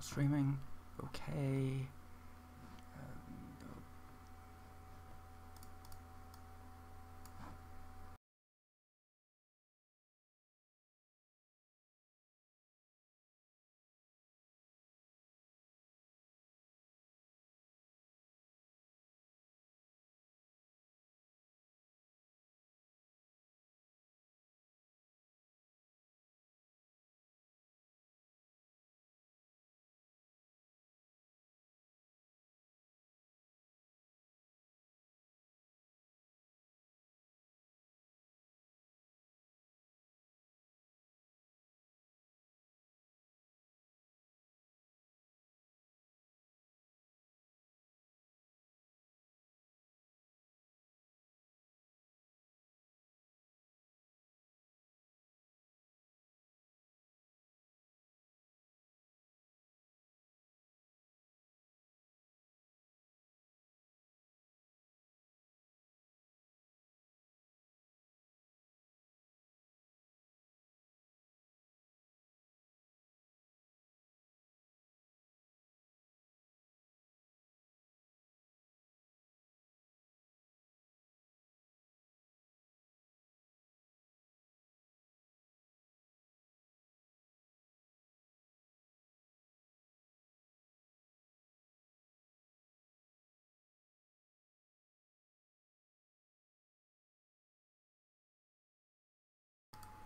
Start streaming. Okay.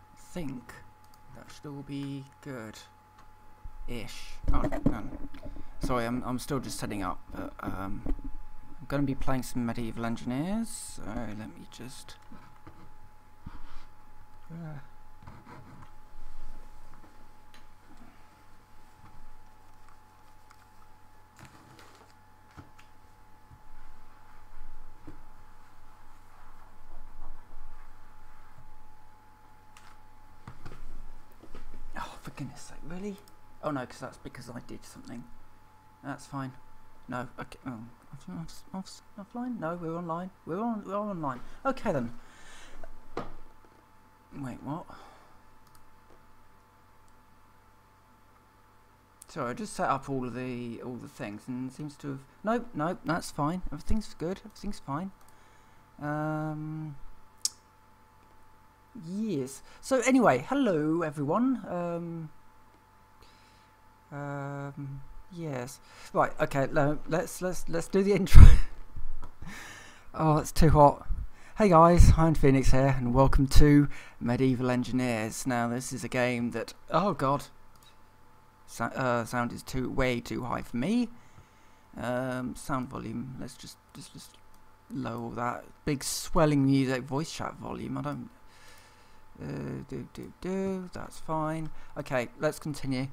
I think that should all be good. Ish. Oh, no. Sorry, I'm still just setting up, but I'm going to be playing some Medieval Engineers, so let me just... Oh, for goodness sake, really? Oh no, because that's because I did something. That's fine. No, okay. Oh, offline? No, we're online. We're online. Okay then. Wait, what? So I just set up all the things and it seems to have no, that's fine. Everything's good. Everything's fine. Yes. So anyway, hello everyone. Yes. Right. Okay. Let's do the intro. Oh, it's too hot. Hey guys, I'm Phoenix here, and welcome to Medieval Engineers. Now, this is a game that, oh god, sound is way too high for me. Sound volume. Let's just lower that. Big swelling music, voice chat volume. I don't. That's fine. Okay, let's continue.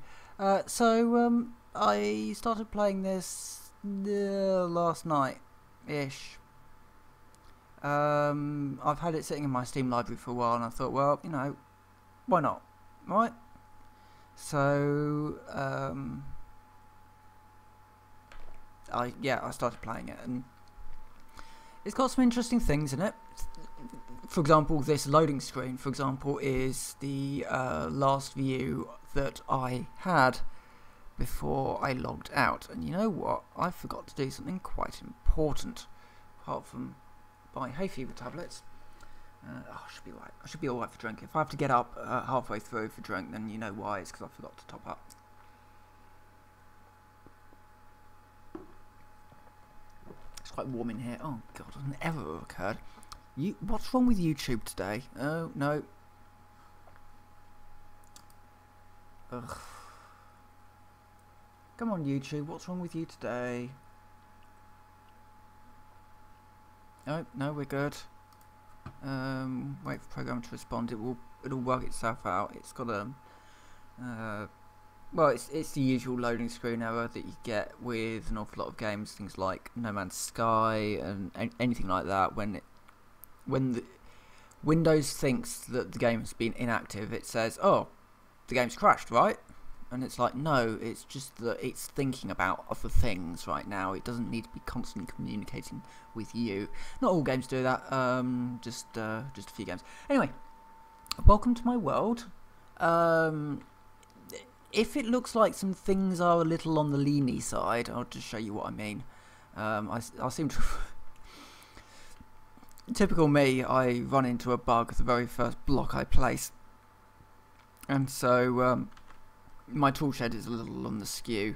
So I started playing this last night-ish. I've had it sitting in my Steam library for a while, and I thought, well, you know, why not, right? So I started playing it, and it's got some interesting things in it. For example, this loading screen, for example, is the last view that I had before I logged out. And you know what? I forgot to do something quite important, apart from buy hay fever tablets. I should be right. I should be all right for drink. If I have to get up halfway through for drink, then you know why. It's because I forgot to top up. It's quite warm in here. Oh god, an error occurred. What's wrong with YouTube today? Oh no. Ugh. Come on, YouTube. What's wrong with you today? No, we're good. Wait for program to respond. It'll work itself out. It's got a well, it's the usual loading screen error that you get with an awful lot of games, things like No Man's Sky and anything like that. When the Windows thinks that the game has been inactive, it says, "Oh, the game's crashed, right?" And it's like, no, it's just that it's thinking about other things right now. It doesn't need to be constantly communicating with you. Not all games do that. Just a few games. Anyway, welcome to my world. if it looks like some things are a little on the leany side, I'll just show you what I mean. I seem to... Typical me, I run into a bug the very first block I place. And so my tool shed is a little on the skew,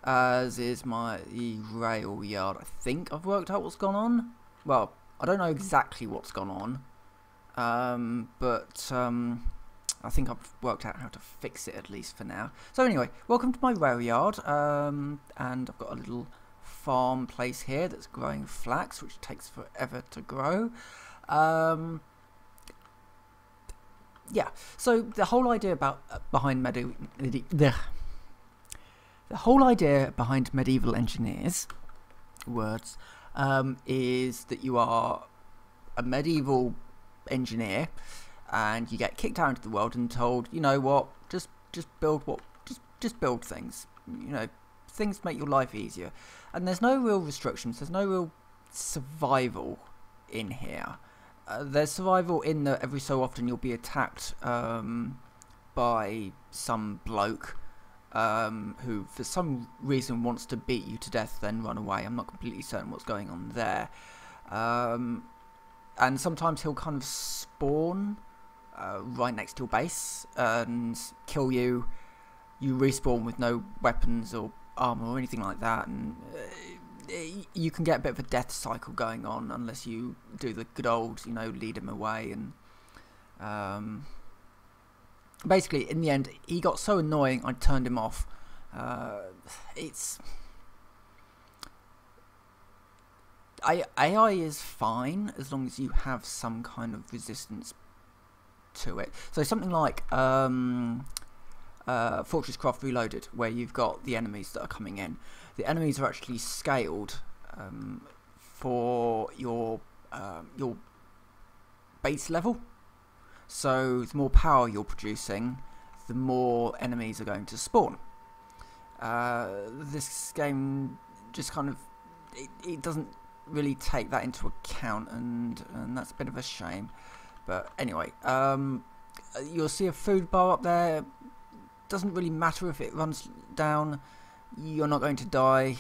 as is my rail yard. I think I've worked out what's gone on. Well, I don't know exactly what's gone on, but I think I've worked out how to fix it, at least for now. So anyway, welcome to my rail yard, and I've got a little farm place here that's growing flax, which takes forever to grow. Yeah, so the whole idea behind medieval engineers, words, is that you are a medieval engineer, and you get kicked out into the world and told, you know what, just build things. You know, things make your life easier, and there's no real restrictions. There's no real survival in here. There's survival in that every so often you'll be attacked by some bloke who for some reason wants to beat you to death, then run away. I'm not completely certain what's going on there. And sometimes he'll kind of spawn right next to your base and kill you. You respawn with no weapons or armor or anything like that, and you can get a bit of a death cycle going on unless you do the good old, you know, lead him away. And basically, in the end, he got so annoying I turned him off. AI is fine as long as you have some kind of resistance to it. So something like Fortress Craft Reloaded, where you've got the enemies that are coming in. The enemies are actually scaled for your base level. So the more power you're producing, the more enemies are going to spawn. This game just kind of it doesn't really take that into account, and that's a bit of a shame. But anyway, you'll see a food bar up there. Doesn't really matter if it runs down, you're not going to die.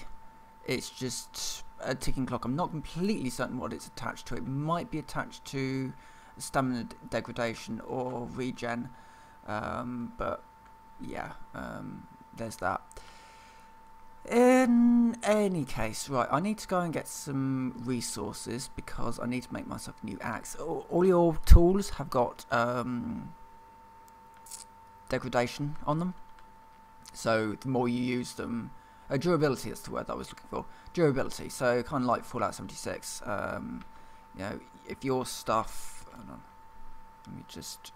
It's just a ticking clock. I'm not completely certain what it's attached to. It might be attached to stamina degradation or regen, but yeah, there's that. In any case, right, I need to go and get some resources because I need to make myself a new axe. All your tools have got degradation on them, so the more you use them, durability is the word that I was looking for. Durability, so kind of like Fallout 76. You know, if your stuff, hold on, let me just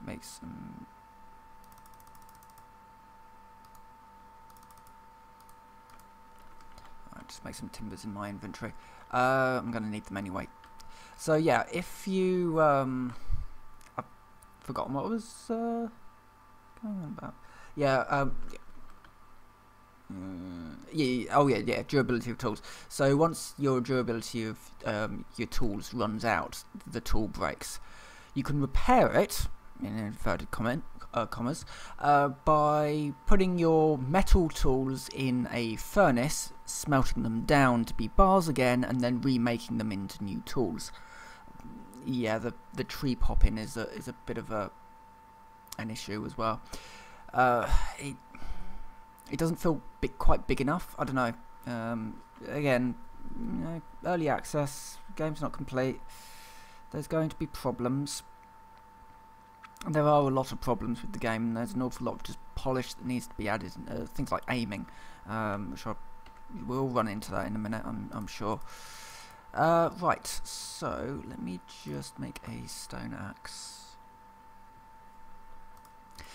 make some. Just make some timbers in my inventory. I'm going to need them anyway. So yeah, if you I've forgotten what I was going on about. Yeah, yeah, durability of tools. So once your durability of your tools runs out, the tool breaks. You can repair it, in inverted commas, by putting your metal tools in a furnace, smelting them down to be bars again, and then remaking them into new tools. Yeah, the tree popping is a bit of an issue as well. It doesn't feel quite big enough. I don't know. Again, you know, early access, game's not complete. There's going to be problems. There are a lot of problems with the game, and there's an awful lot of just polish that needs to be added. Things like aiming, which we'll run into that in a minute, I'm sure. Right, so let me just make a stone axe.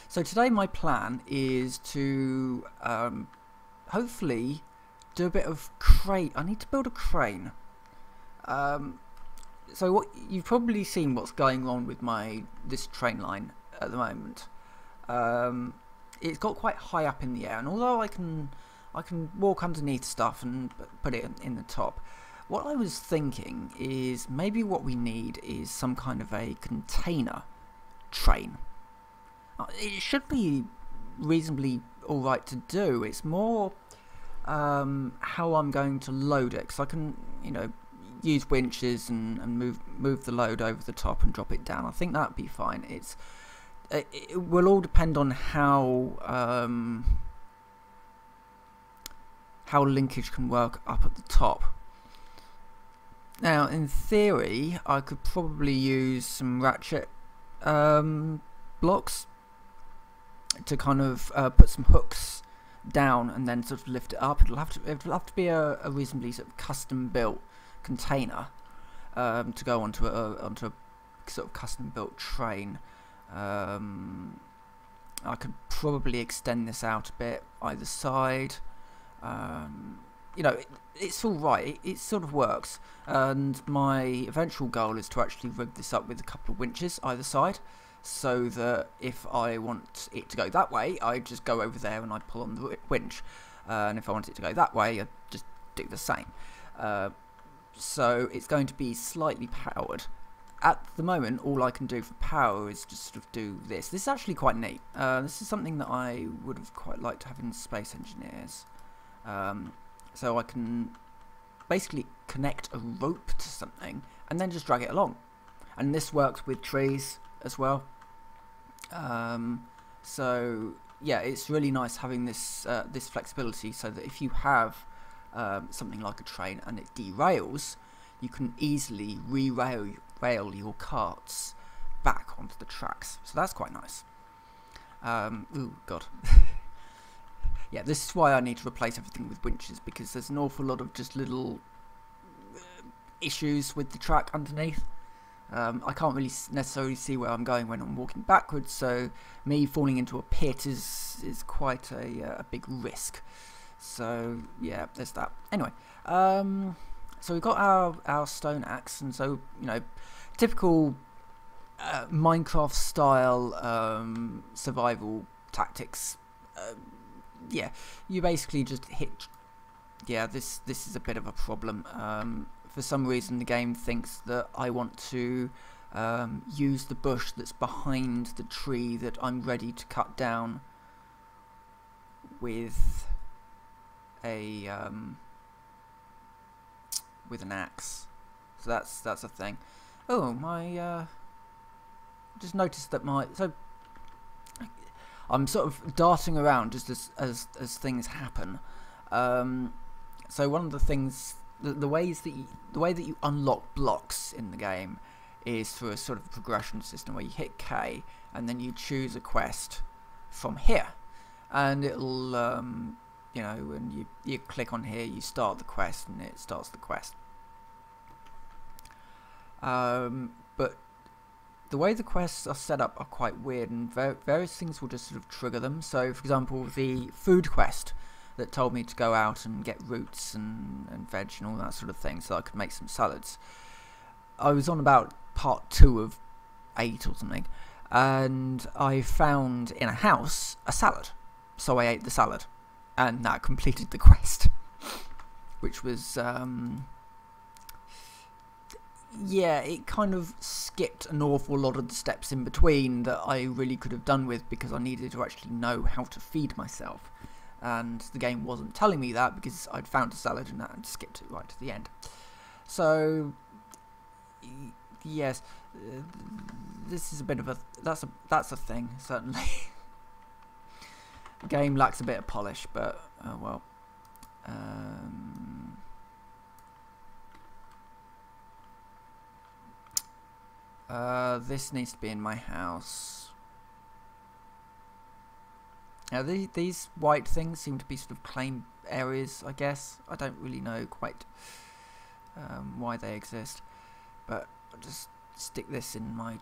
So today my plan is to hopefully do a bit of crane. I need to build a crane. So what you've probably seen what's going on with this train line at the moment. It's got quite high up in the air, and although I can walk underneath stuff and put it in the top, What I was thinking is maybe what we need is some kind of a container train. It should be reasonably alright to do. It's more how I'm going to load it, because I can, use winches and move the load over the top and drop it down. I think that'd be fine. It will all depend on how linkage can work up at the top. Now, in theory, I could probably use some ratchet blocks to kind of put some hooks down and then sort of lift it up. It'll have to be a reasonably sort of custom built container to go onto a sort of custom built train. I could probably extend this out a bit either side. It's all right. It sort of works, and my eventual goal is to actually rig this up with a couple of winches either side, so that if I want it to go that way, I just go over there and I pull on the winch, and if I want it to go that way, I just do the same. So it's going to be slightly powered. At the moment, all I can do for power is just sort of do this. This is actually quite neat. This is something that I would have quite liked to have in Space Engineers. So I can basically connect a rope to something and then just drag it along. And this works with trees as well. So yeah, it's really nice having this this flexibility, so that if you have something like a train and it derails, you can easily rail your carts back onto the tracks. So that's quite nice. Ooh, God. Yeah, this is why I need to replace everything with winches, because there's an awful lot of just little issues with the track underneath. I can't really necessarily see where I'm going when I'm walking backwards, so me falling into a pit is quite a big risk. So yeah, there's that. Anyway, so we've got our stone axe, and so typical Minecraft style survival tactics. Yeah, you basically just hit. Yeah, this is a bit of a problem. For some reason, the game thinks that I want to use the bush that's behind the tree that I'm ready to cut down with an axe. So that's a thing. Oh, my just noticed that I'm sort of darting around just as things happen. So one of the things, the way that you unlock blocks in the game is through a sort of progression system where you hit K and then you choose a quest from here, and it'll when you click on here, you start the quest and it starts the quest. But the way the quests are set up are quite weird, and various things will just sort of trigger them. So, for example, the food quest that told me to go out and get roots and veg and all that sort of thing so I could make some salads. I was on about part 2 of 8 or something, and I found in a house a salad. So I ate the salad, and that completed the quest, which was... yeah, it kind of skipped an awful lot of the steps in between that I really could have done with, because I needed to actually know how to feed myself. And the game wasn't telling me that because I'd found a salad and I'd skipped it right to the end. So, yes, this is a bit of a... That's a thing, certainly. The game lacks a bit of polish, but, oh well. This needs to be in my house. Now these white things seem to be sort of claim areas, I guess. I don't really know quite why they exist, but I'll just stick this in my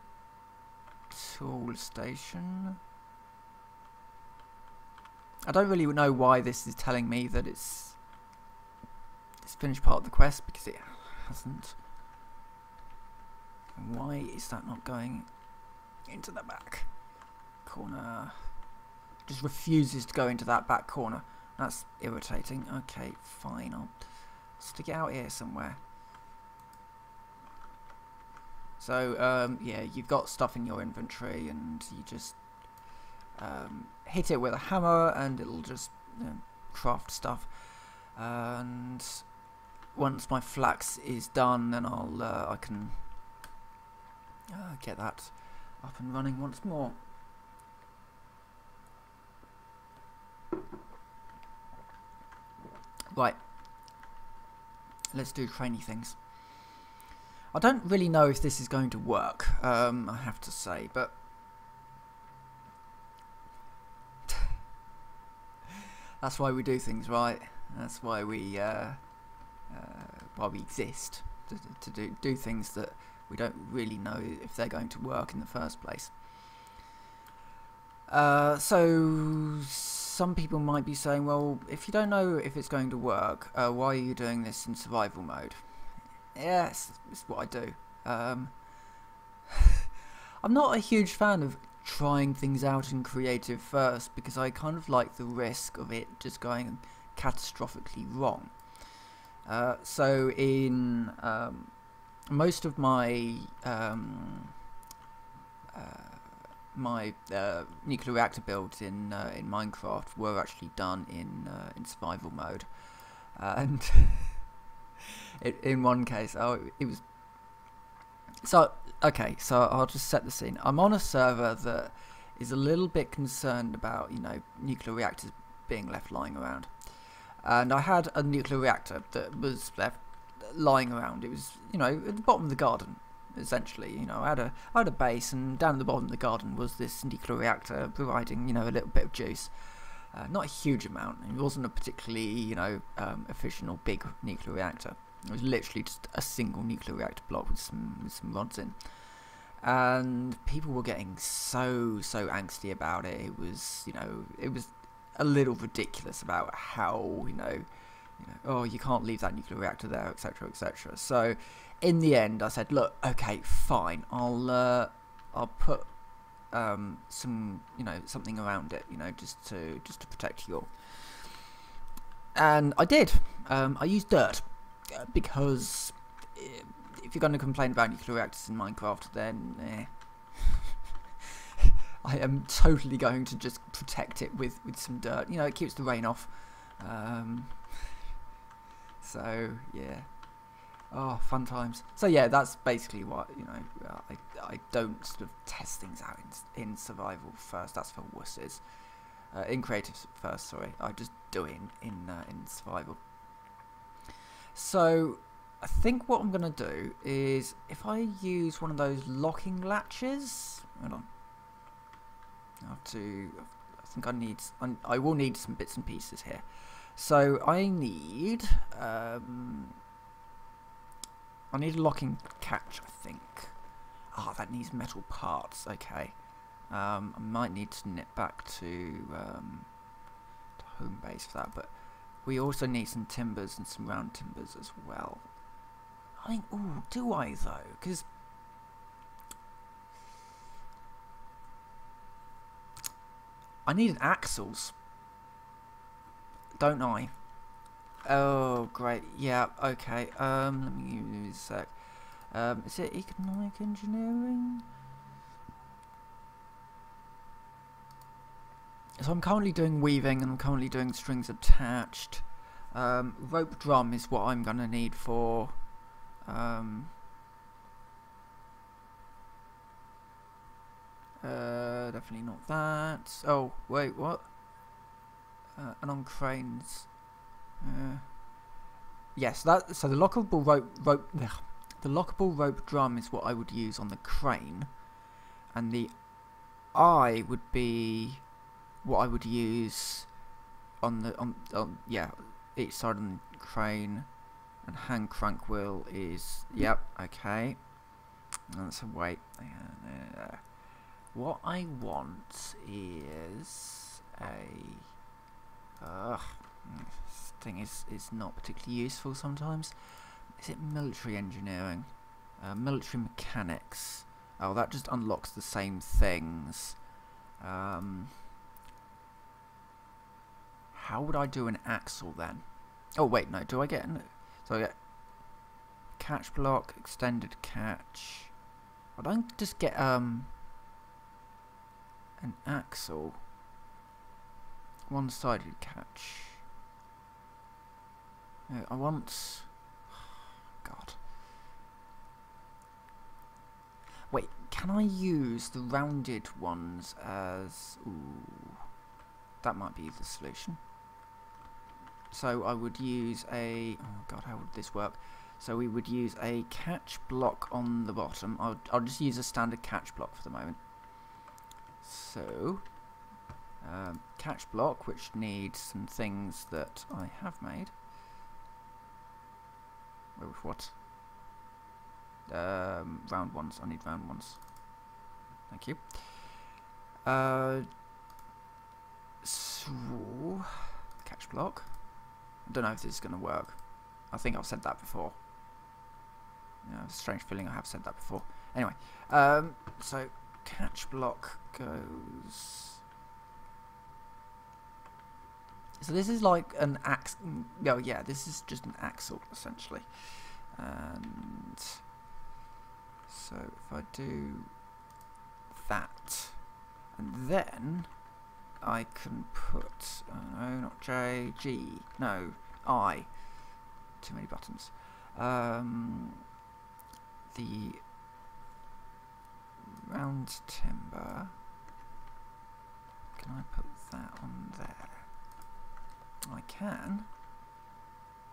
tool station. I don't really know why this is telling me that it's finished part of the quest, because it hasn't. Why is that not going into the back corner? Just refuses to go into that back corner. That's irritating. Okay, fine. I'll stick it out here somewhere. So yeah, you've got stuff in your inventory, and you just hit it with a hammer, and it'll just craft stuff. And once my flax is done, then I can get that up and running once more. Right, let's do trainy things. I don't really know if this is going to work, I have to say, but that's why we do things, right? That's why we exist, to do things that we don't really know if they're going to work in the first place. So some people might be saying, well, if you don't know if it's going to work, why are you doing this in survival mode? Yes, it's what I do. I'm not a huge fan of trying things out in creative first, because I kind of like the risk of it just going catastrophically wrong. So in most of my nuclear reactor builds in Minecraft were actually done in survival mode, and in one case, it was so okay. So I'll just set the scene. I'm on a server that is a little bit concerned about nuclear reactors being left lying around, and I had a nuclear reactor that was left lying around. It was at the bottom of the garden. Essentially, I had a base, and down at the bottom of the garden was this nuclear reactor providing, a little bit of juice. Not a huge amount. It wasn't a particularly, efficient or big nuclear reactor. It was literally just a single nuclear reactor block with some rods in. And people were getting so angsty about it. It was, it was a little ridiculous about how, oh, you can't leave that nuclear reactor there, etc., etc. So in the end, I said, look, okay, fine, I'll put some, something around it, just to protect you all. And I did. I used dirt, because if you're going to complain about nuclear reactors in Minecraft, then I am totally going to just protect it with some dirt. It keeps the rain off. So yeah. Oh, fun times. So yeah, that's basically what, I don't sort of test things out in survival first. That's for wusses. In creative first, sorry. I just do it in survival. So I think what I'm going to do is, if I use one of those locking latches, hold on. I will need some bits and pieces here. So I need a locking catch, I think. Ah, that needs metal parts. Okay. I might need to nip back to home base for that, but we also need some timbers and some round timbers as well. I think. Ooh, do I though? Because I need an axles, don't I? Oh, great. Yeah, okay. Let me give you a sec. Is it economic engineering? So I'm currently doing weaving, and I'm currently doing strings attached. Rope drum is what I'm going to need for... definitely not that. Oh, wait, what? And on cranes... yes, so the lockable the lockable rope drum is what I would use on the crane, and the eye would be what I would use on each side of the crane, and hand crank wheel is okay. That's a weight. What I want is this thing is not particularly useful sometimes. Is it military engineering? Military mechanics. Oh, that just unlocks the same things. How would I do an axle then? Oh wait, no. Do I get so I get catch block, extended catch. I don't just get an axle. One-sided catch. No, I want... God. Wait, can I use the rounded ones as... Ooh, that might be the solution. So I would use a... Oh God, how would this work? So we would use a catch block on the bottom. I'll just use a standard catch block for the moment. So... catch block, which needs some things that I have made. What? Round ones. I need round ones. Thank you. So, catch block. I don't know if this is going to work. I think I've said that before. Yeah, it's a strange feeling I have said that before. Anyway, so catch block goes... So this is like an axle. Oh yeah, this is just an axle essentially. And so if I do that, and then I can put no, not J, G, no, I. Too many buttons. The round timber. Can I put that on there? I can.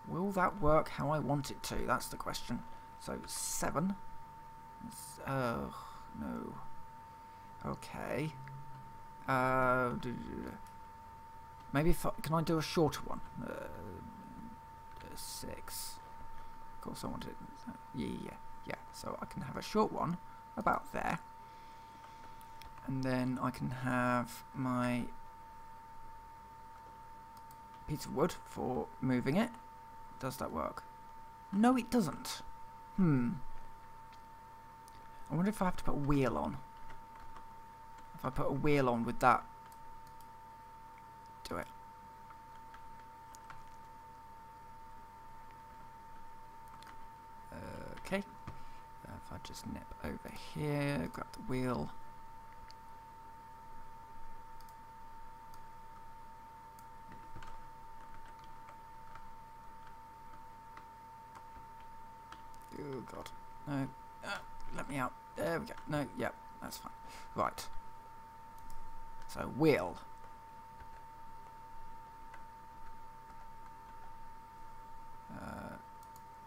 Will that work how I want it to? That's the question. So 7. Oh no. Okay. Maybe if can I do a shorter one? 6. Of course I want it. Yeah. So I can have a short one about there, and then I can have my piece of wood for moving it. Does that work? No, it doesn't. I wonder if I have to put a wheel on. If I put a wheel on, would that do it? Okay. If I just nip over here, grab the wheel. Oh God, no, let me out. There we go. No, yep, that's fine. Right. So wheel.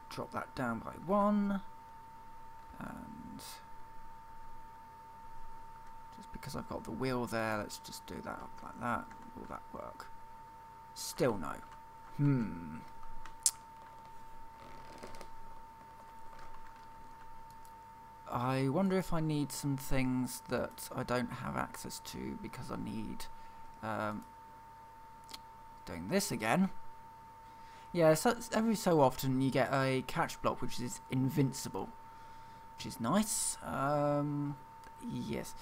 Drop that down by 1, and just because I've got the wheel there, let's just do that up like that. Will that work? Still no. I wonder if I need some things that I don't have access to because I need doing this again. Yeah, so every so often you get a catch block which is invincible, which is nice. Yes.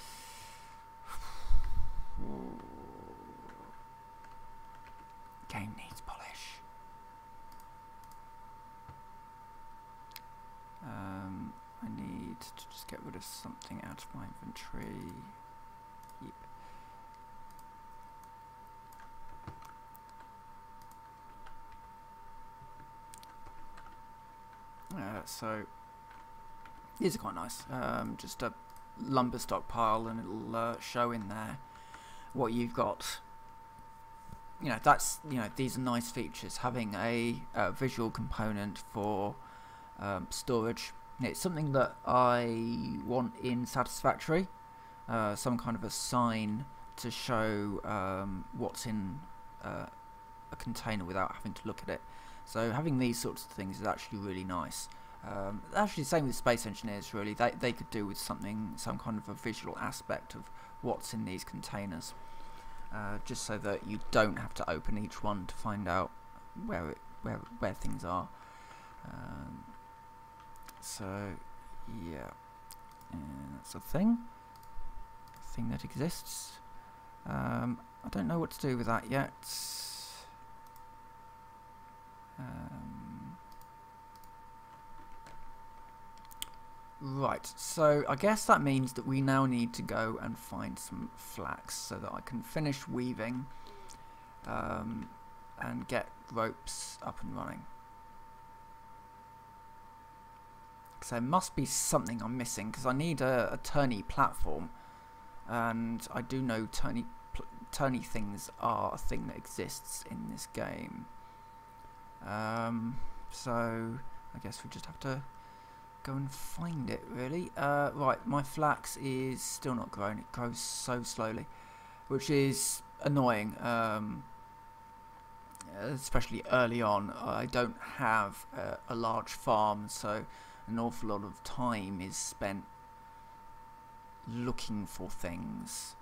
Game needs polish. I need to just get rid of something out of my inventory. Yep. So these are quite nice. Just a lumber stockpile, and it'll show in there what you've got. You know, that's these are nice features. Having a visual component for storage. It's something that I want in Satisfactory. Some kind of a sign to show what's in a container without having to look at it. So having these sorts of things is actually really nice. Actually, the same with Space Engineers. Really, they could do with some kind of a visual aspect of what's in these containers, just so that you don't have to open each one to find out where things are. So yeah, that's a thing that exists. I don't know what to do with that yet. Right, so I guess that means that we now need to go and find some flax so that I can finish weaving and get ropes up and running. So there must be something I'm missing, because I need a turny platform, and I do know turny things are a thing that exists in this game. So I guess we just have to go and find it, really. Right, my flax is still not growing. It grows so slowly, which is annoying, especially early on. I don't have a large farm, so an awful lot of time is spent looking for things.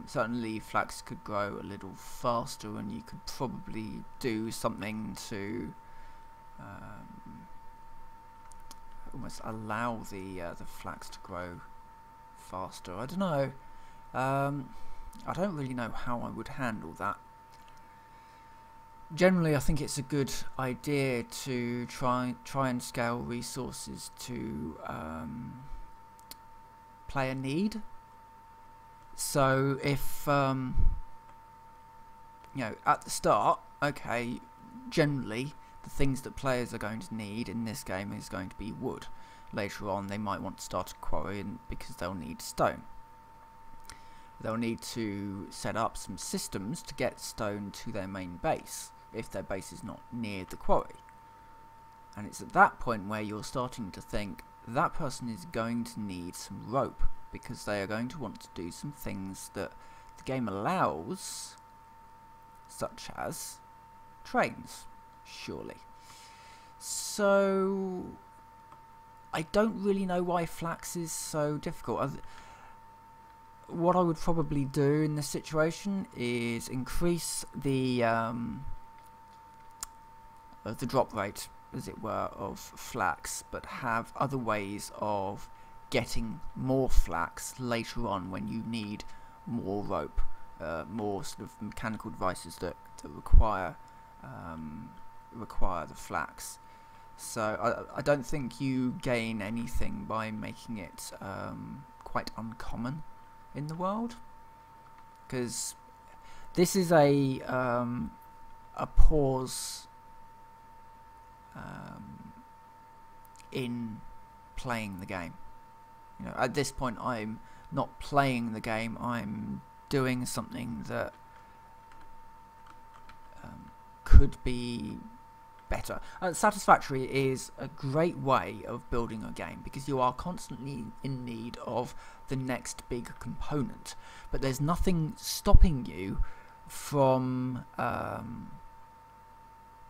Certainly flax could grow a little faster, and you could probably do something to almost allow the flax to grow faster. I don't know. I don't really know how I would handle that. Generally, I think it's a good idea to try and scale resources to player need. So if you know, at the start, okay, generally the things that players are going to need in this game is going to be wood. Later on, they might want to start a quarry because they'll need stone. They'll need to set up some systems to get stone to their main base, if their base is not near the quarry. And it's at that point where you're starting to think that person is going to need some rope, because they are going to want to do some things that the game allows, such as trains, surely. So I don't really know why flax is so difficult. What I would probably do in this situation is increase the drop rate, as it were, of flax, but have other ways of getting more flax later on when you need more rope, more sort of mechanical devices that require the flax. So I don't think you gain anything by making it quite uncommon in the world, because this is a pause in playing the game. You know, at this point, I'm not playing the game. I'm doing something that could be better. Satisfactory is a great way of building a game, because you are constantly in need of the next big component, but there's nothing stopping you from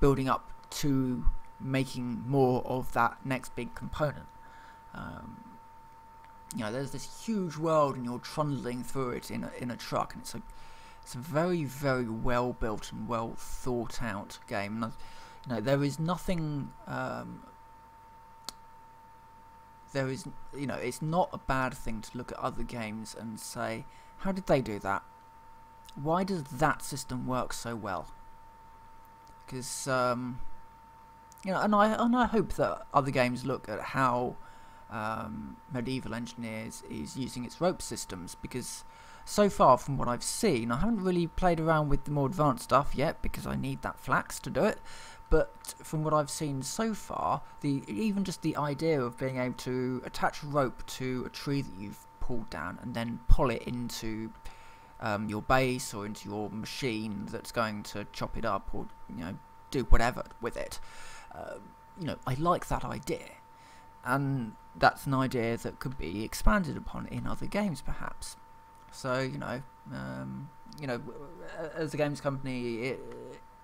building up to making more of that next big component. You know, there's this huge world, and you're trundling through it in a truck, and it's a very, very well built and well thought out game. And, you know, there is nothing. There is, you know, it's not a bad thing to look at other games and say, how did they do that? Why does that system work so well? Because you know, and I hope that other games look at how Medieval Engineers is using its rope systems, because so far from what I've seen, I haven't really played around with the more advanced stuff yet, because I need that flax to do it. But from what I've seen so far, even just the idea of being able to attach a rope to a tree that you've pulled down and then pull it into your base or into your machine that's going to chop it up, or, you know, do whatever with it. You know, I like that idea, and that's an idea that could be expanded upon in other games, perhaps. So, you know, as a games company,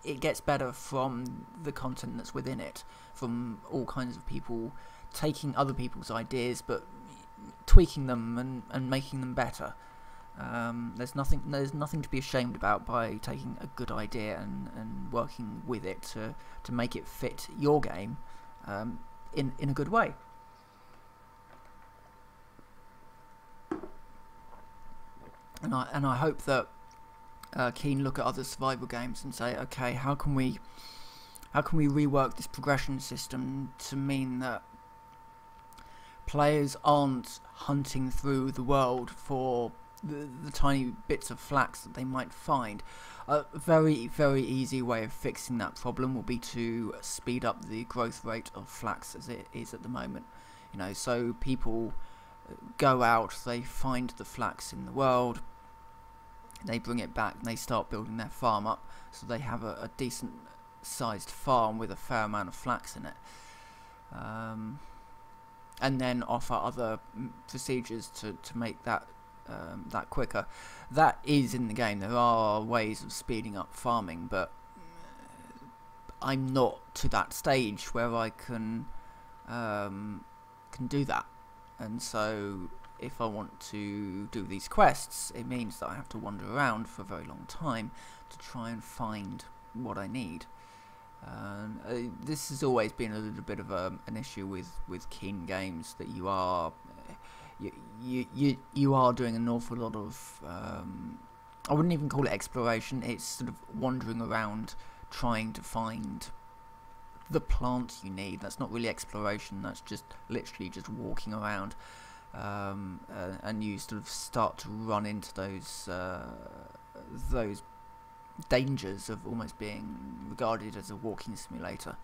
it gets better from the content that's within it, from all kinds of people taking other people's ideas but tweaking them and making them better. There's nothing to be ashamed about by taking a good idea and working with it to make it fit your game in a good way. And I hope that Keen look at other survival games and say, okay, how can we rework this progression system to mean that players aren't hunting through the world for the tiny bits of flax that they might find. A very, very easy way of fixing that problem will be to speed up the growth rate of flax as it is at the moment. You know, so people go out, they find the flax in the world, they bring it back, and they start building their farm up, so they have a decent sized farm with a fair amount of flax in it. And then offer other procedures to make that that quicker. That is in the game. There are ways of speeding up farming, but I'm not to that stage where I can do that. And so if I want to do these quests, it means that I have to wander around for a very long time to try and find what I need. This has always been a little bit of an issue with Keen Games, that you are doing an awful lot of I wouldn't even call it exploration. It's sort of wandering around trying to find the plant you need. That's not really exploration. That's just literally just walking around, and you sort of start to run into those dangers of almost being regarded as a walking simulator.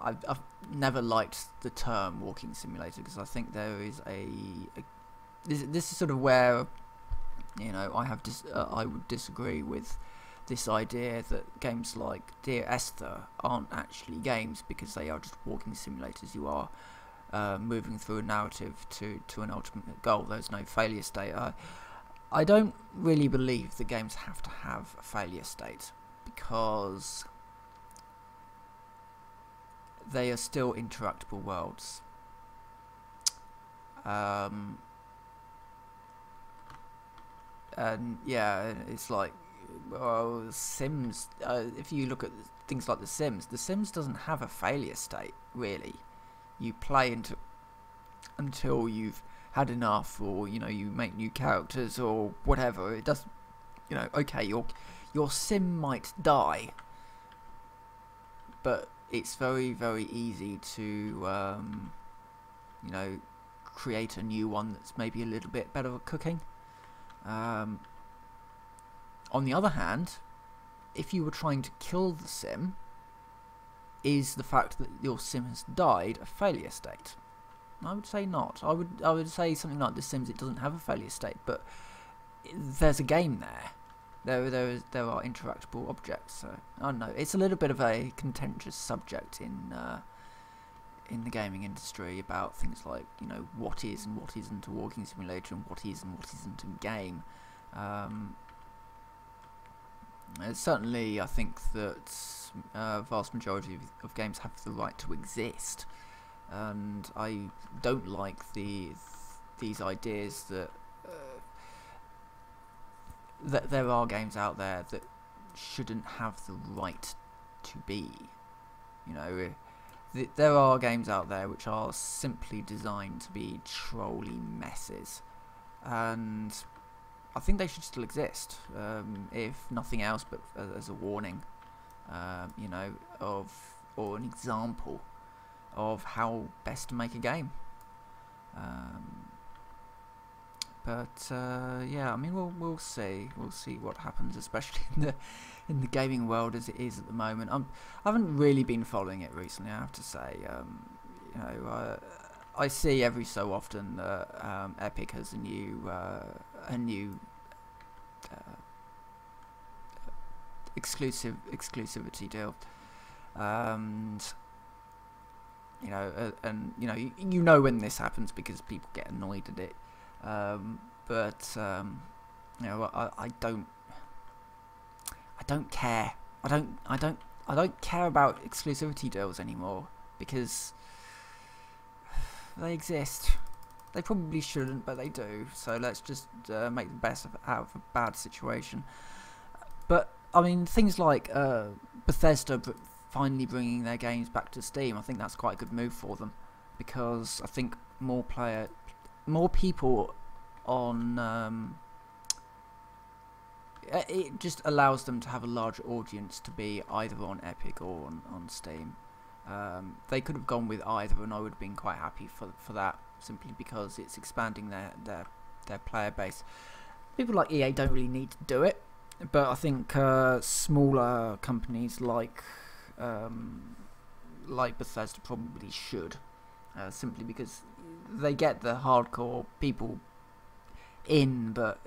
I've never liked the term walking simulator, because I think there is this is sort of where, you know, I would disagree with this idea that games like Dear Esther aren't actually games, because they are just walking simulators. You are moving through a narrative to an ultimate goal. There's no failure state. I don't really believe that games have to have a failure state, because they are still interactable worlds. And yeah, it's like, well, Sims, if you look at things like The Sims doesn't have a failure state, really. You play until you've had enough, or, you know, you make new characters or whatever. It does, you know, okay, your sim might die, but it's very, very easy to you know, create a new one that's maybe a little bit better at cooking. On the other hand, if you were trying to kill the sim, is the fact that your sim has died a failure state? I would say not. I would say something like The Sims, it doesn't have a failure state, but there's a game there. There are interactable objects. So I don't know. It's a little bit of a contentious subject in the gaming industry, about things like, you know, what is and what isn't a walking simulator, and what is and what isn't a game. Certainly, I think that vast majority of games have the right to exist. And I don't like these ideas that that there are games out there that shouldn't have the right to be. You know, there are games out there which are simply designed to be trolly messes, and I think they should still exist, if nothing else, but as a warning, you know, or an example of how best to make a game. Yeah, I mean, we'll see what happens, especially in the gaming world as it is at the moment. I haven't really been following it recently, I have to say. You know, I see every so often that Epic has a new exclusivity deal, and you know, you know when this happens because people get annoyed at it. You know, I don't care. I don't care about exclusivity deals anymore, because they exist. They probably shouldn't, but they do. So let's just make the best out of a bad situation. But I mean, things like Bethesda finally bringing their games back to Steam, I think that's quite a good move for them, because I think more people on it just allows them to have a larger audience to be either on Epic or on Steam. They could have gone with either, and I would have been quite happy for that. simply because it's expanding their player base. People like EA don't really need to do it, but I think smaller companies like Bethesda probably should, simply because they get the hardcore people in, but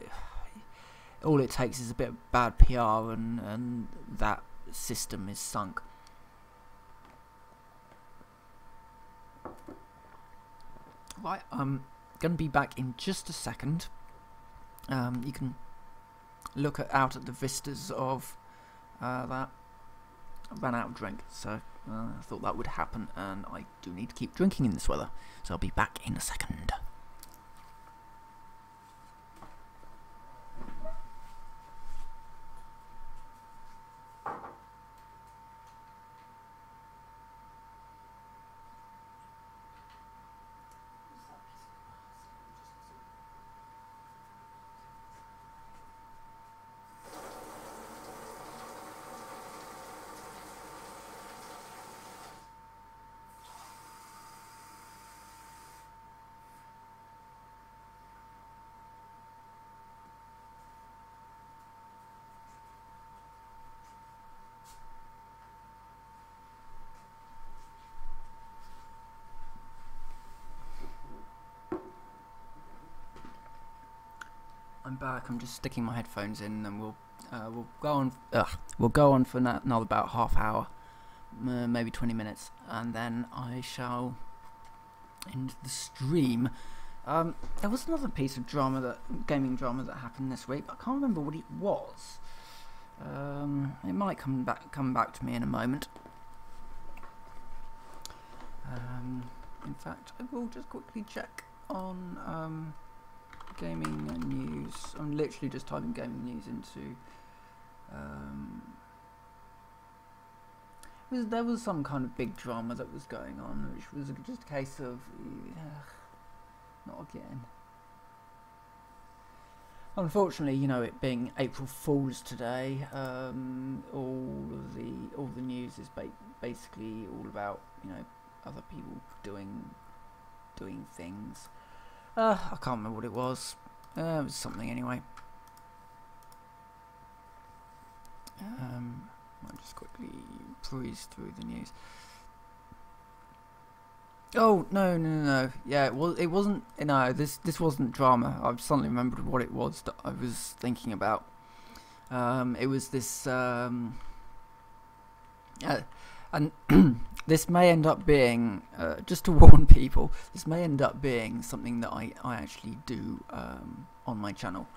all it takes is a bit of bad PR and that system is sunk. Right, I'm going to be back in just a second. You can look out at the vistas of that. I ran out of drink, so I thought that would happen, and I do need to keep drinking in this weather, so I'll be back in a second. I'm back. I'm just sticking my headphones in, and we'll go on. We'll go on for another about half hour, maybe 20 minutes, and then I shall end the stream. There was another piece of gaming drama that happened this week. I can't remember what it was. It might come back to me in a moment. In fact, I will just quickly check on gaming news. I'm literally just typing gaming news into there was some kind of big drama that was going on, which was just a case of not again. Unfortunately, you know, it being April Fool's today, all the news is basically all about, you know, other people doing things. I can't remember what it was. It was something anyway. I'll just quickly breeze through the news. Oh no! Yeah, well, it wasn't. No, this wasn't drama. I've suddenly remembered what it was that I was thinking about. It was this. And this may end up being, just to warn people, this may end up being something that I actually do on my channel.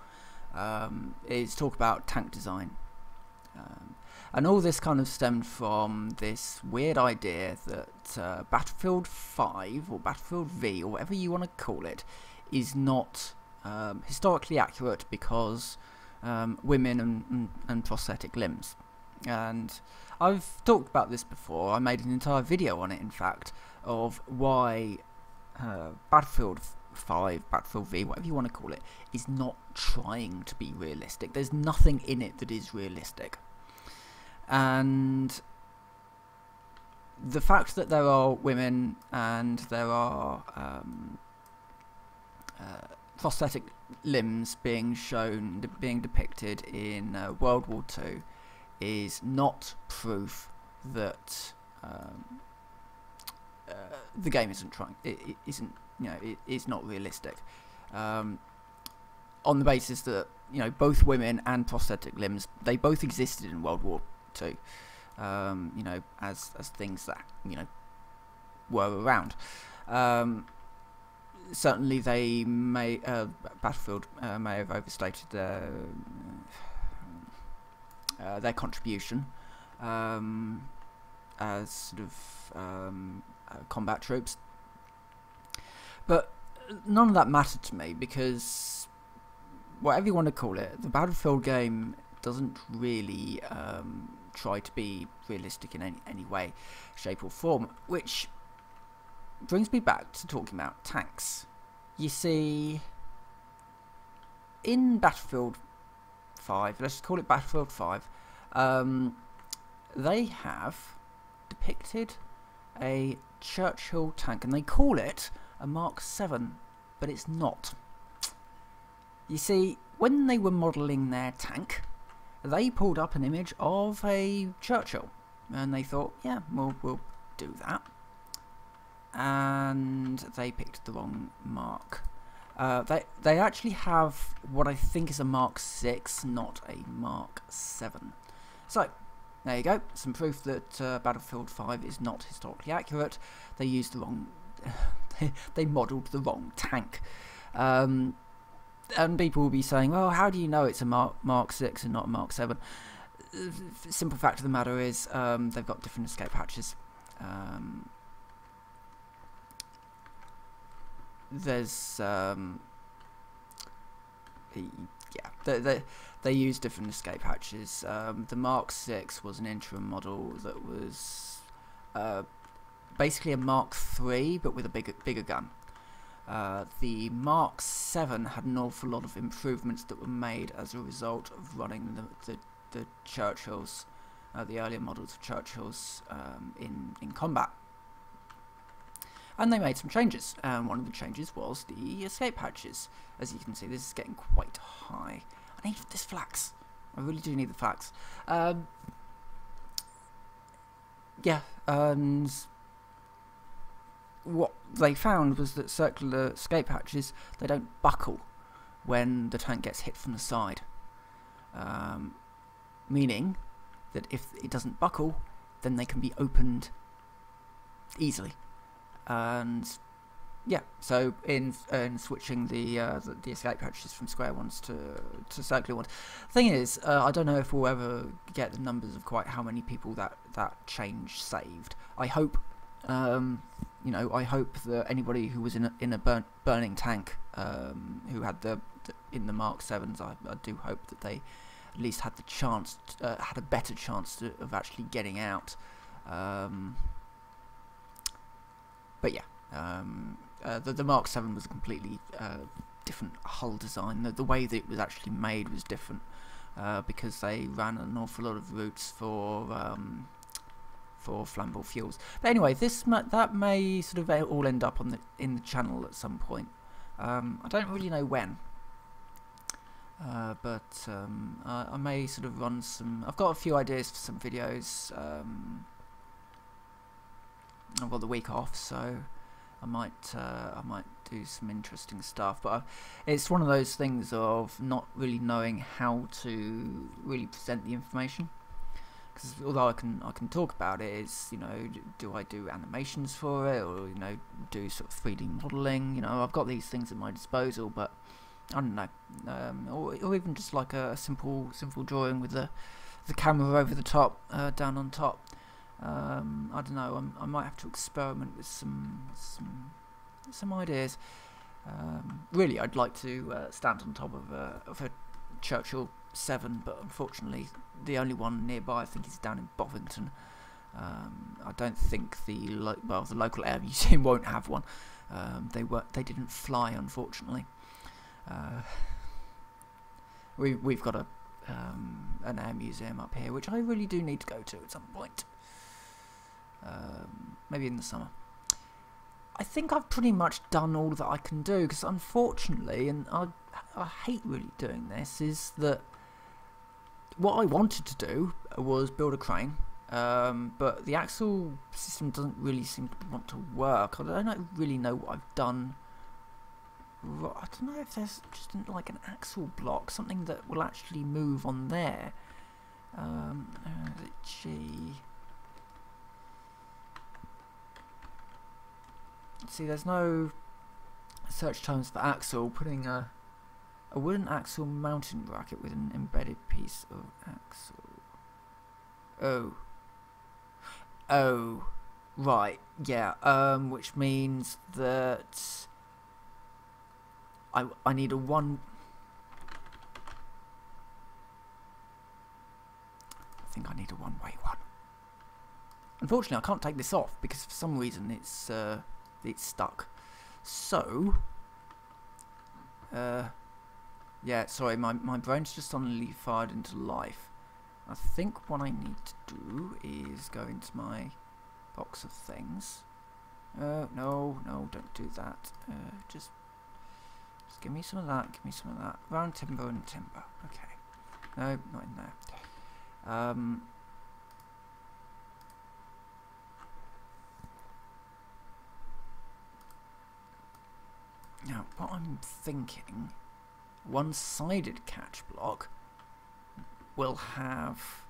Is talk about tank design. And all this kind of stemmed from this weird idea that Battlefield 5 or Battlefield V or whatever you want to call it is not historically accurate because women and prosthetic limbs. And I've talked about this before. I made an entire video on it, in fact, of why Battlefield 5, Battlefield V, whatever you want to call it, is not trying to be realistic. There's nothing in it that is realistic. And the fact that there are women and there are prosthetic limbs being depicted in World War II is not proof that the game isn't trying. It isn't. You know, it's not realistic. On the basis that, you know, both women and prosthetic limbs, they both existed in World War II. You know, as things that, you know, were around. Certainly, they may Battlefield may have overstated their contribution as sort of combat troops, but none of that mattered to me because whatever you want to call it, the Battlefield game doesn't really try to be realistic in any way, shape or form, which brings me back to talking about tanks. You see, in Battlefield 5, let's call it Battlefield 5, they have depicted a Churchill tank, and they call it a Mark 7, but it's not. You see, when they were modelling their tank, they pulled up an image of a Churchill, and they thought, yeah, we'll do that. And they picked the wrong Mark. They actually have what I think is a Mark 6, not a Mark 7. So, there you go, some proof that Battlefield 5 is not historically accurate. They used the wrong... they modelled the wrong tank. And people will be saying, well, how do you know it's a Mark 6 and not a Mark 7? Simple fact of the matter is, they've got different escape hatches. There's... they use different escape hatches. The Mark 6 was an interim model that was basically a Mark 3, but with a bigger gun. The Mark 7 had an awful lot of improvements that were made as a result of running the Churchills, the earlier models of Churchills in combat. And they made some changes, and one of the changes was the escape hatches. As you can see, this is getting quite high. I need this flax. I really do need the flax. Yeah, and what they found was that circular escape hatches, they don't buckle when the tank gets hit from the side. Meaning that if it doesn't buckle, then they can be opened easily. And yeah, so in switching the escape hatches from square ones to circular ones, the thing is, I don't know if we'll ever get the numbers of quite how many people that change saved. I hope, you know, I hope that anybody who was in a burning tank, who had in the Mark 7s, I do hope that they at least had the chance, had a better chance of actually getting out. But yeah, the Mark 7 was a completely different hull design. The way that it was actually made was different, because they ran an awful lot of routes for flammable fuels. But anyway, that may sort of all end up in the channel at some point. I don't really know when, but I may sort of run some. I've got a few ideas for some videos. I've got the week off, so I might do some interesting stuff. But it's one of those things of not really knowing how to really present the information. Because although I can talk about it, it's, you know, do I do animations for it, or, you know, do sort of 3D modelling? You know, I've got these things at my disposal, but I don't know, or even just like a simple drawing with the camera over the top, down on top. I don't know. I might have to experiment with some ideas. Really, I'd like to stand on top of a Churchill 7, but unfortunately, the only one nearby I think is down in Bovington. I don't think the local air museum won't have one. They didn't fly, unfortunately. We've got an air museum up here, which I really do need to go to at some point. Maybe in the summer. I think I've pretty much done all that I can do, because unfortunately, and I hate really doing this, is that what I wanted to do was build a crane, but the axle system doesn't really seem to want to work. I don't really know what I've done. I don't know if there's just like an axle block, something that will actually move on there. G. See, there's no search terms for axle. Putting a wooden axle mounting bracket with an embedded piece of axle. Oh, right, yeah. Which means that I need a one. I think I need a one-way one. Unfortunately, I can't take this off because for some reason it's stuck. So, yeah, sorry, my brain's just suddenly fired into life. I think what I need to do is go into my box of things, No, don't do that. Just give me some of that. Give me some of that. Round timber and timber. Okay. No, not in there. Now, what I'm thinking, one-sided catch block will have...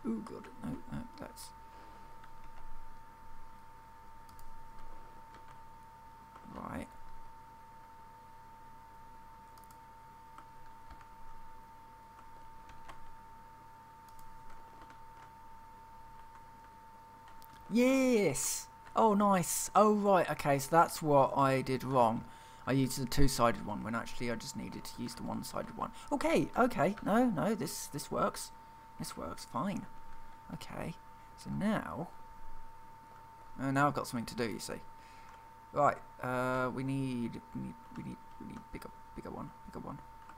Ooh, good. No, that's... Right. Yes! Oh, nice. Oh, right. Okay, so that's what I did wrong. I used the two-sided one when actually I just needed to use the one-sided one. Okay. No, this works. This works fine. Okay. So now... now I've got something to do, you see. Right. We need bigger one.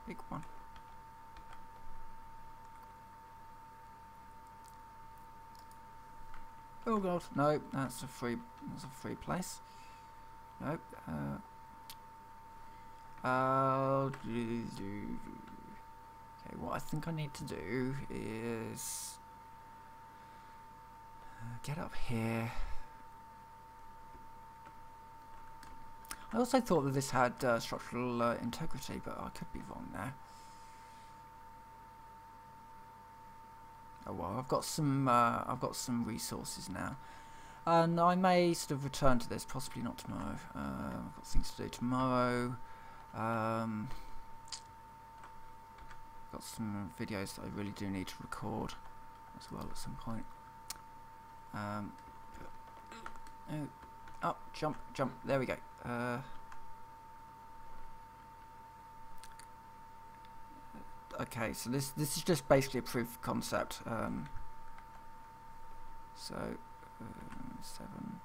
Big one. Oh god, no, that's a free place. Nope. Okay, what I think I need to do is get up here. I also thought that this had structural integrity, but I could be wrong there. Oh well, I've got some resources now, and I may sort of return to this, possibly not tomorrow. I've got things to do tomorrow. Got some videos that I really do need to record as well at some point. Up, jump. There we go. Okay, so this is just basically a proof of concept. So 7.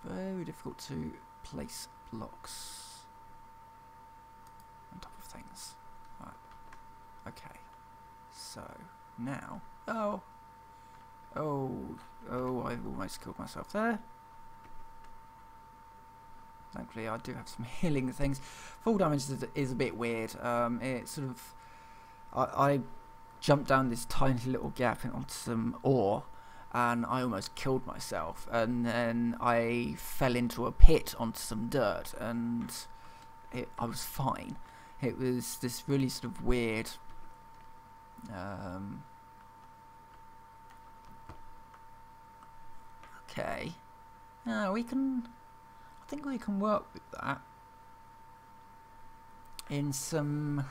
Very difficult to place blocks on top of things. Right. Okay. So now, oh, I've almost killed myself there. Thankfully, I do have some healing things. Full damage is a bit weird. It sort of, I jumped down this tiny little gap onto some ore, and I almost killed myself. And then I fell into a pit onto some dirt, and I was fine. It was this really sort of weird. Okay. Now we can. I think we can work with that in some,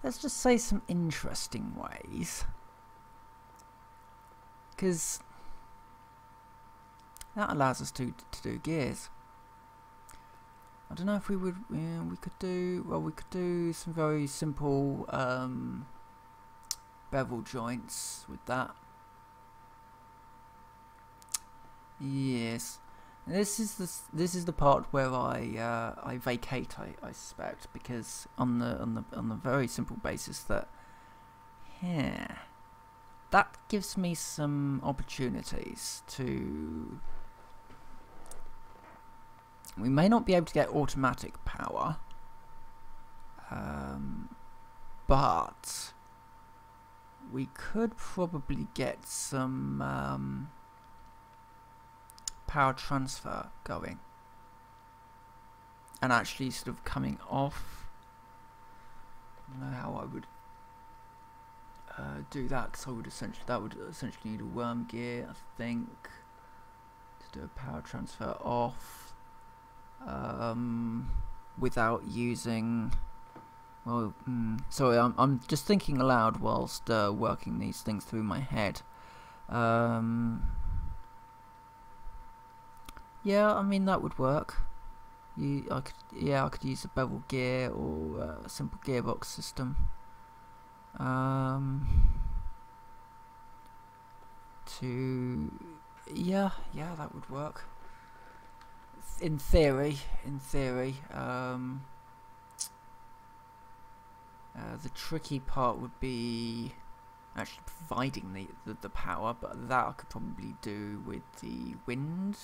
let's just say, some interesting ways, because that allows us to do gears. I don't know if we would, we could do some very simple bevel joints with that. Yes. This is the part where I vacate, I suspect, because on the very simple basis that that gives me some opportunities to. We may not be able to get automatic power, but we could probably get some power transfer going, and actually sort of coming off. I don't know how I would do that, because that would essentially need a worm gear, I think, to do a power transfer off, without using. Well, sorry, I'm just thinking aloud whilst working these things through my head. Yeah, I mean that would work. I could use a bevel gear or a simple gearbox system. That would work. In theory. The tricky part would be actually providing the power, but that I could probably do with the wind.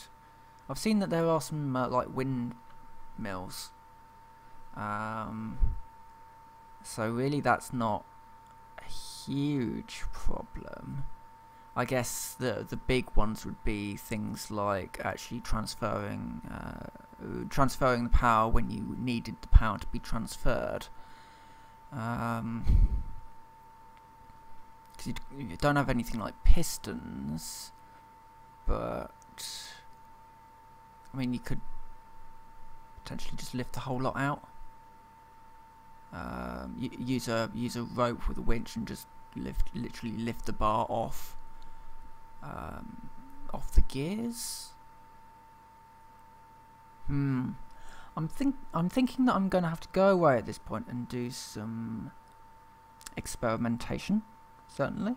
I've seen that there are some like wind mills, so really that's not a huge problem. I guess the big ones would be things like actually transferring the power when you needed the power to be transferred. You don't have anything like pistons, but I mean you could potentially just lift the whole lot out. Use a rope with a winch and just literally lift the bar off the gears. I'm thinking that I'm going to have to go away at this point and do some experimentation. Certainly,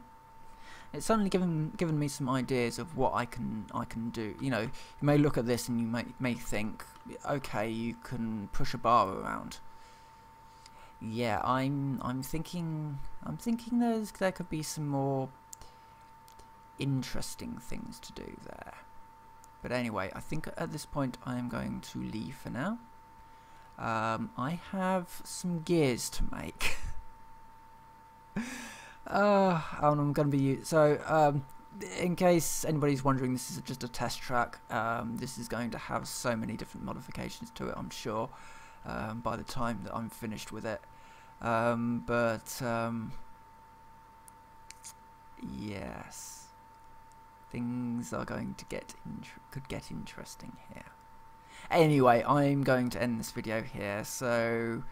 it's certainly given me some ideas of what I can do. You know, you may look at this and you may think, okay, you can push a bar around. Yeah, I'm thinking there could be some more interesting things to do there. But anyway, I think at this point I am going to leave for now. I have some gears to make. I'm going to be in case anybody's wondering, this is just a test track. This is going to have so many different modifications to it, I'm sure, by the time that I'm finished with it. Yes, things are going to could get interesting here. Anyway, I'm going to end this video here, so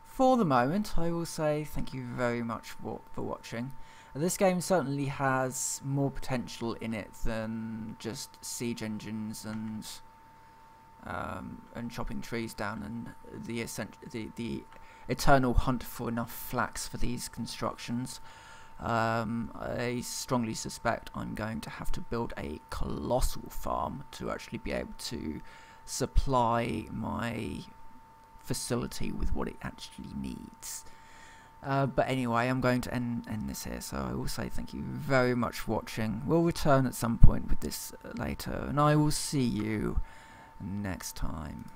for the moment I will say thank you very much for watching. This game certainly has more potential in it than just siege engines and chopping trees down and the eternal hunt for enough flax for these constructions. I strongly suspect I'm going to have to build a colossal farm to actually be able to supply my facility with what it actually needs. But anyway, I'm going to end this here, so I will say thank you very much for watching. We'll return at some point with this later, and I will see you next time.